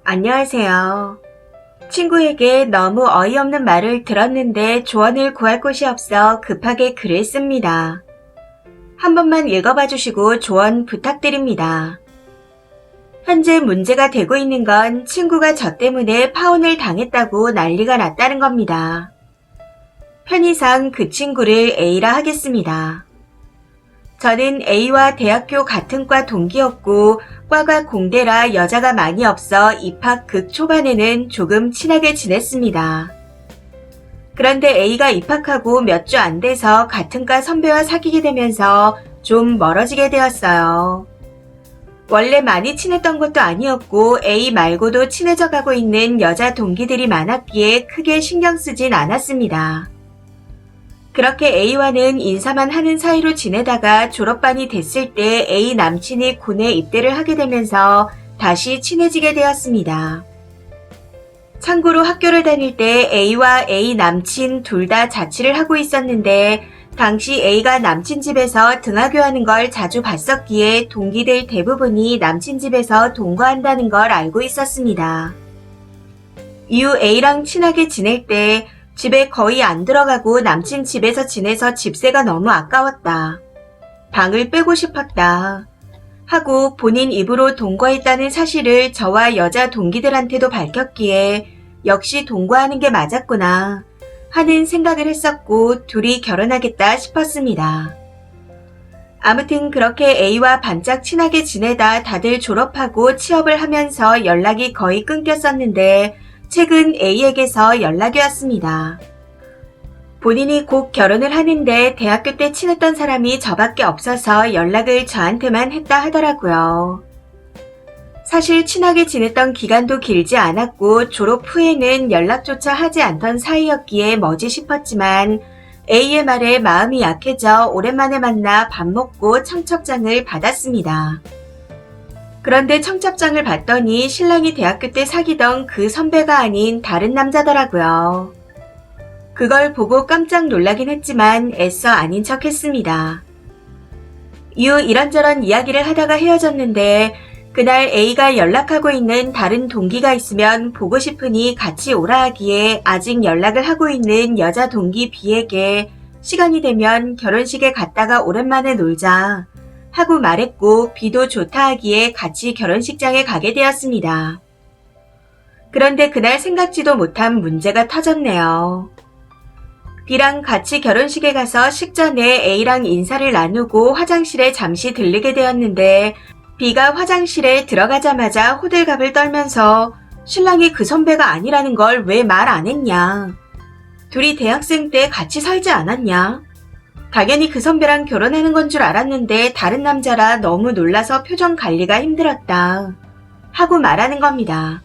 안녕하세요. 친구에게 너무 어이없는 말을 들었는데 조언을 구할 곳이 없어 급하게 글을 씁니다. 한 번만 읽어봐 주시고 조언 부탁드립니다. 현재 문제가 되고 있는 건 친구가 저 때문에 파혼을 당했다고 난리가 났다는 겁니다. 편의상 그 친구를 A라 하겠습니다. 저는 A와 대학교 같은 과 동기였고 과가 공대라 여자가 많이 없어 입학 극초반에는 조금 친하게 지냈습니다. 그런데 A가 입학하고 몇 주 안 돼서 같은 과 선배와 사귀게 되면서 좀 멀어지게 되었어요. 원래 많이 친했던 것도 아니었고 A 말고도 친해져 가고 있는 여자 동기들이 많았기에 크게 신경 쓰진 않았습니다. 그렇게 A와는 인사만 하는 사이로 지내다가 졸업반이 됐을 때 A 남친이 군에 입대를 하게 되면서 다시 친해지게 되었습니다. 참고로 학교를 다닐 때 A와 A 남친 둘 다 자취를 하고 있었는데 당시 A가 남친 집에서 등하교하는 걸 자주 봤었기에 동기들 대부분이 남친 집에서 동거한다는 걸 알고 있었습니다. 이후 A랑 친하게 지낼 때 집에 거의 안 들어가고 남친 집에서 지내서 집세가 너무 아까웠다. 방을 빼고 싶었다. 하고 본인 입으로 동거했다는 사실을 저와 여자 동기들한테도 밝혔기에 역시 동거하는 게 맞았구나 하는 생각을 했었고 둘이 결혼하겠다 싶었습니다. 아무튼 그렇게 A와 반짝 친하게 지내다 다들 졸업하고 취업을 하면서 연락이 거의 끊겼었는데 최근 A에게서 연락이 왔습니다. 본인이 곧 결혼을 하는데 대학교 때 친했던 사람이 저밖에 없어서 연락을 저한테만 했다 하더라고요. 사실 친하게 지냈던 기간도 길지 않았고 졸업 후에는 연락조차 하지 않던 사이였기에 뭐지 싶었지만 A의 말에 마음이 약해져 오랜만에 만나 밥 먹고 청첩장을 받았습니다. 그런데 청첩장을 봤더니 신랑이 대학교 때 사귀던 그 선배가 아닌 다른 남자더라고요. 그걸 보고 깜짝 놀라긴 했지만 애써 아닌 척 했습니다. 이후 이런저런 이야기를 하다가 헤어졌는데 그날 A가 연락하고 있는 다른 동기가 있으면 보고 싶으니 같이 오라 하기에 아직 연락을 하고 있는 여자 동기 B에게 시간이 되면 결혼식에 갔다가 오랜만에 놀자 하고 말했고 B도 좋다 하기에 같이 결혼식장에 가게 되었습니다. 그런데 그날 생각지도 못한 문제가 터졌네요. B랑 같이 결혼식에 가서 식전에 A랑 인사를 나누고 화장실에 잠시 들르게 되었는데 B가 화장실에 들어가자마자 호들갑을 떨면서 신랑이 그 선배가 아니라는 걸 왜 말 안 했냐. 둘이 대학생 때 같이 살지 않았냐. 당연히 그 선배랑 결혼하는 건 줄 알았는데 다른 남자라 너무 놀라서 표정 관리가 힘들었다. 하고 말하는 겁니다.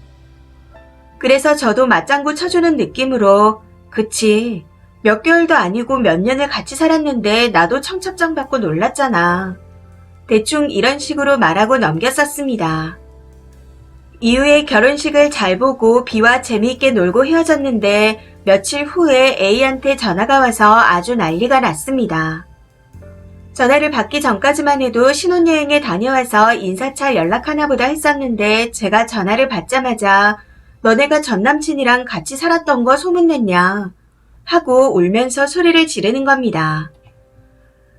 그래서 저도 맞장구 쳐주는 느낌으로 그치, 몇 개월도 아니고 몇 년을 같이 살았는데 나도 청첩장 받고 놀랐잖아. 대충 이런 식으로 말하고 넘겼었습니다. 이후에 결혼식을 잘 보고 B와 재미있게 놀고 헤어졌는데 며칠 후에 A한테 전화가 와서 아주 난리가 났습니다. 전화를 받기 전까지만 해도 신혼여행에 다녀와서 인사차 연락하나 보다 했었는데 제가 전화를 받자마자 너네가 전남친이랑 같이 살았던 거 소문냈냐 하고 울면서 소리를 지르는 겁니다.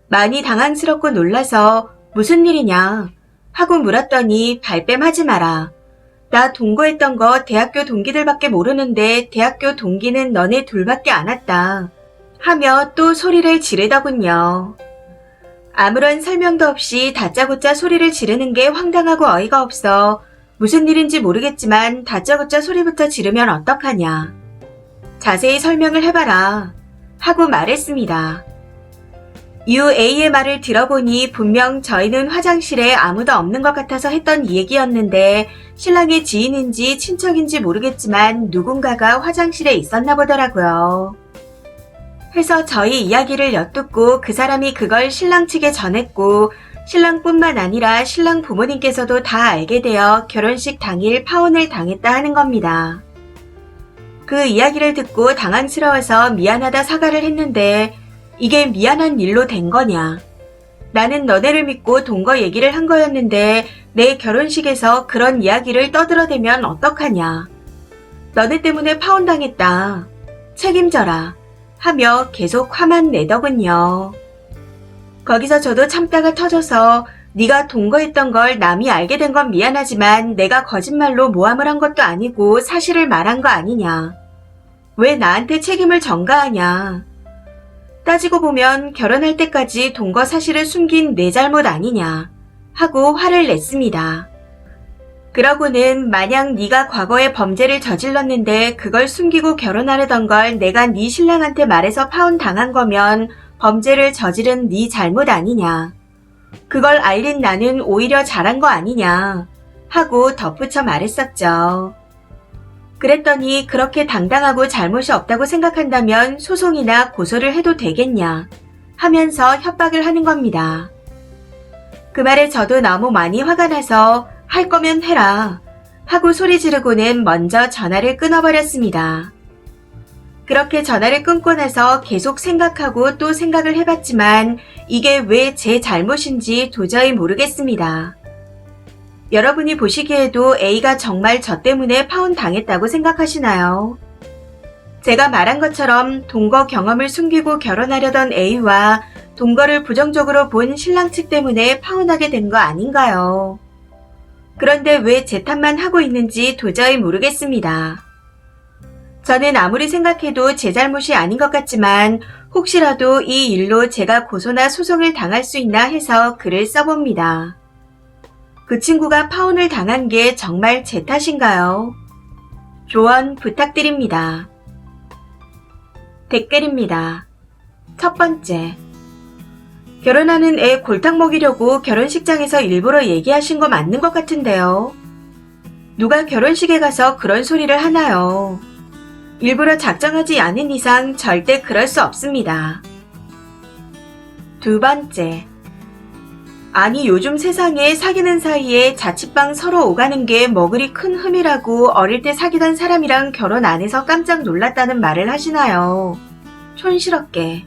많이 당황스럽고 놀라서 무슨 일이냐 하고 물었더니 발뺌하지 마라. 나 동거했던 거 대학교 동기들밖에 모르는데 대학교 동기는 너네 둘밖에 안 왔다. 하며 또 소리를 지르더군요. 아무런 설명도 없이 다짜고짜 소리를 지르는 게 황당하고 어이가 없어 무슨 일인지 모르겠지만 다짜고짜 소리부터 지르면 어떡하냐. 자세히 설명을 해봐라. 하고 말했습니다. 이후 A의 말을 들어보니 분명 저희는 화장실에 아무도 없는 것 같아서 했던 얘기였는데 신랑의 지인인지 친척인지 모르겠지만 누군가가 화장실에 있었나 보더라고요. 해서 저희 이야기를 엿듣고 그 사람이 그걸 신랑 측에 전했고 신랑뿐만 아니라 신랑 부모님께서도 다 알게 되어 결혼식 당일 파혼을 당했다 하는 겁니다. 그 이야기를 듣고 당황스러워서 미안하다 사과를 했는데 이게 미안한 일로 된 거냐. 나는 너네를 믿고 동거 얘기를 한 거였는데 내 결혼식에서 그런 이야기를 떠들어대면 어떡하냐. 너네 때문에 파혼당했다. 책임져라. 하며 계속 화만 내더군요. 거기서 저도 참다가 터져서 네가 동거했던 걸 남이 알게 된 건 미안하지만 내가 거짓말로 모함을 한 것도 아니고 사실을 말한 거 아니냐. 왜 나한테 책임을 전가하냐. 따지고 보면 결혼할 때까지 동거 사실을 숨긴 내 잘못 아니냐 하고 화를 냈습니다. 그러고는 만약 네가 과거에 범죄를 저질렀는데 그걸 숨기고 결혼하려던 걸 내가 네 신랑한테 말해서 파혼당한 거면 범죄를 저지른 네 잘못 아니냐. 그걸 알린 나는 오히려 잘한 거 아니냐 하고 덧붙여 말했었죠. 그랬더니 그렇게 당당하고 잘못이 없다고 생각한다면 소송이나 고소를 해도 되겠냐 하면서 협박을 하는 겁니다. 그 말에 저도 너무 많이 화가 나서 할 거면 해라 하고 소리 지르고는 먼저 전화를 끊어버렸습니다. 그렇게 전화를 끊고 나서 계속 생각하고 또 생각을 해봤지만 이게 왜 제 잘못인지 도저히 모르겠습니다. 여러분이 보시기에도 A가 정말 저 때문에 파혼당했다고 생각하시나요? 제가 말한 것처럼 동거 경험을 숨기고 결혼하려던 A와 동거를 부정적으로 본 신랑 측 때문에 파혼하게 된 거 아닌가요? 그런데 왜 제 탓만 하고 있는지 도저히 모르겠습니다. 저는 아무리 생각해도 제 잘못이 아닌 것 같지만 혹시라도 이 일로 제가 고소나 소송을 당할 수 있나 해서 글을 써봅니다. 그 친구가 파혼을 당한 게 정말 제 탓인가요? 조언 부탁드립니다. 댓글입니다. 첫 번째. 결혼하는 애 골탕 먹이려고 결혼식장에서 일부러 얘기하신 거 맞는 것 같은데요. 누가 결혼식에 가서 그런 소리를 하나요? 일부러 작정하지 않은 이상 절대 그럴 수 없습니다. 두 번째. 아니 요즘 세상에 사귀는 사이에 자취방 서로 오가는 게 뭐 그리 큰 흠이라고 어릴 때 사귀던 사람이랑 결혼 안 해서 깜짝 놀랐다는 말을 하시나요? 촌스럽게.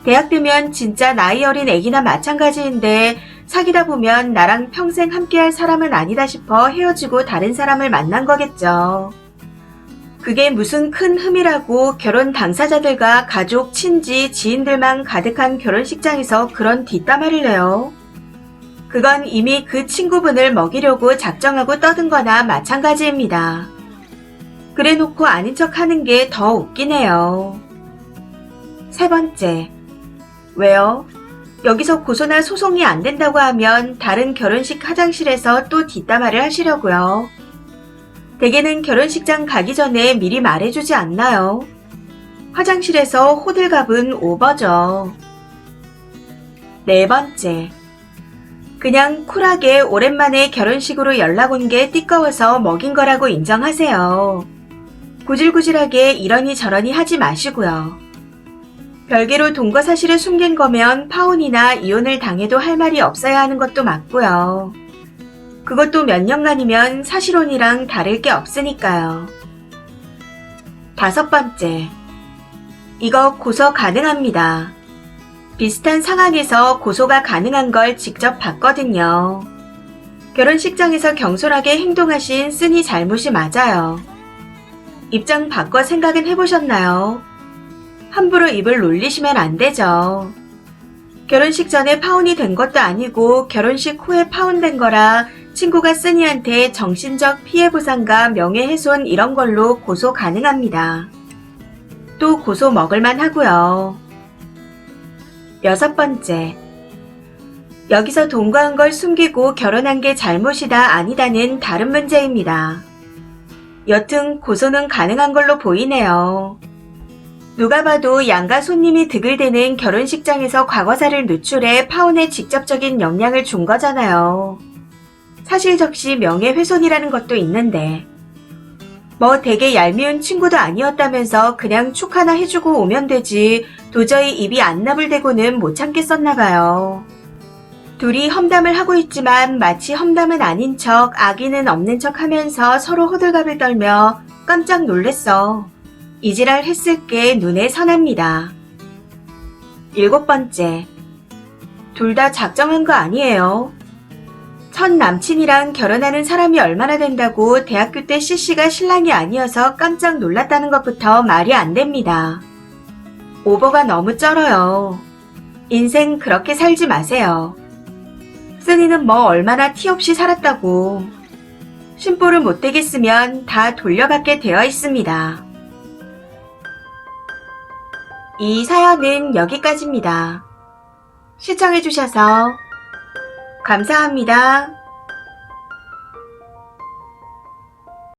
대학 되면 진짜 나이 어린 애기나 마찬가지인데 사귀다 보면 나랑 평생 함께할 사람은 아니다 싶어 헤어지고 다른 사람을 만난 거겠죠. 그게 무슨 큰 흠이라고 결혼 당사자들과 가족, 친지, 지인들만 가득한 결혼식장에서 그런 뒷담화를 내요. 그건 이미 그 친구분을 먹이려고 작정하고 떠든 거나 마찬가지입니다. 그래놓고 아닌 척 하는 게 더 웃기네요. 세 번째. 왜요? 여기서 고소나 소송이 안 된다고 하면 다른 결혼식 화장실에서 또 뒷담화를 하시려고요. 대개는 결혼식장 가기 전에 미리 말해주지 않나요? 화장실에서 호들갑은 오버죠. 네 번째. 그냥 쿨하게 오랜만에 결혼식으로 연락 온 게 띠꺼워서 먹인 거라고 인정하세요. 구질구질하게 이러니 저러니 하지 마시고요. 별개로 동거 사실을 숨긴 거면 파혼이나 이혼을 당해도 할 말이 없어야 하는 것도 맞고요. 그것도 몇 년간이면 사실혼이랑 다를 게 없으니까요. 다섯 번째. 이거 고소 가능합니다. 비슷한 상황에서 고소가 가능한 걸 직접 봤거든요. 결혼식장에서 경솔하게 행동하신 쓴이 잘못이 맞아요. 입장 바꿔 생각은 해보셨나요? 함부로 입을 놀리시면 안 되죠. 결혼식 전에 파혼이 된 것도 아니고 결혼식 후에 파혼된 거라 친구가 쓴이한테 정신적 피해보상과 명예훼손 이런 걸로 고소 가능합니다. 또 고소 먹을만 하고요. 여섯 번째. 여기서 동거한 걸 숨기고 결혼한 게 잘못이다 아니다는 다른 문제입니다. 여튼 고소는 가능한 걸로 보이네요. 누가 봐도 양가 손님이 득을 대는 결혼식장에서 과거사를 누출해 파혼에 직접적인 영향을 준 거잖아요. 사실 적시 명예훼손이라는 것도 있는데 뭐 되게 얄미운 친구도 아니었다면서 그냥 축하나 해주고 오면 되지 도저히 입이 안 나불대고는 못 참겠었나봐요. 둘이 험담을 하고 있지만 마치 험담은 아닌 척 악의는 없는 척 하면서 서로 호들갑을 떨며 깜짝 놀랬어. 이지랄 했을 게 눈에 선합니다. 일곱 번째. 둘 다 작정한 거 아니에요. 첫 남친이랑 결혼하는 사람이 얼마나 된다고 대학교 때 CC가 신랑이 아니어서 깜짝 놀랐다는 것부터 말이 안 됩니다. 오버가 너무 쩔어요. 인생 그렇게 살지 마세요. 쓰니는 뭐 얼마나 티 없이 살았다고. 심보를 못되게 쓰면 다 돌려받게 되어 있습니다. 이 사연은 여기까지입니다. 시청해주셔서 감사합니다.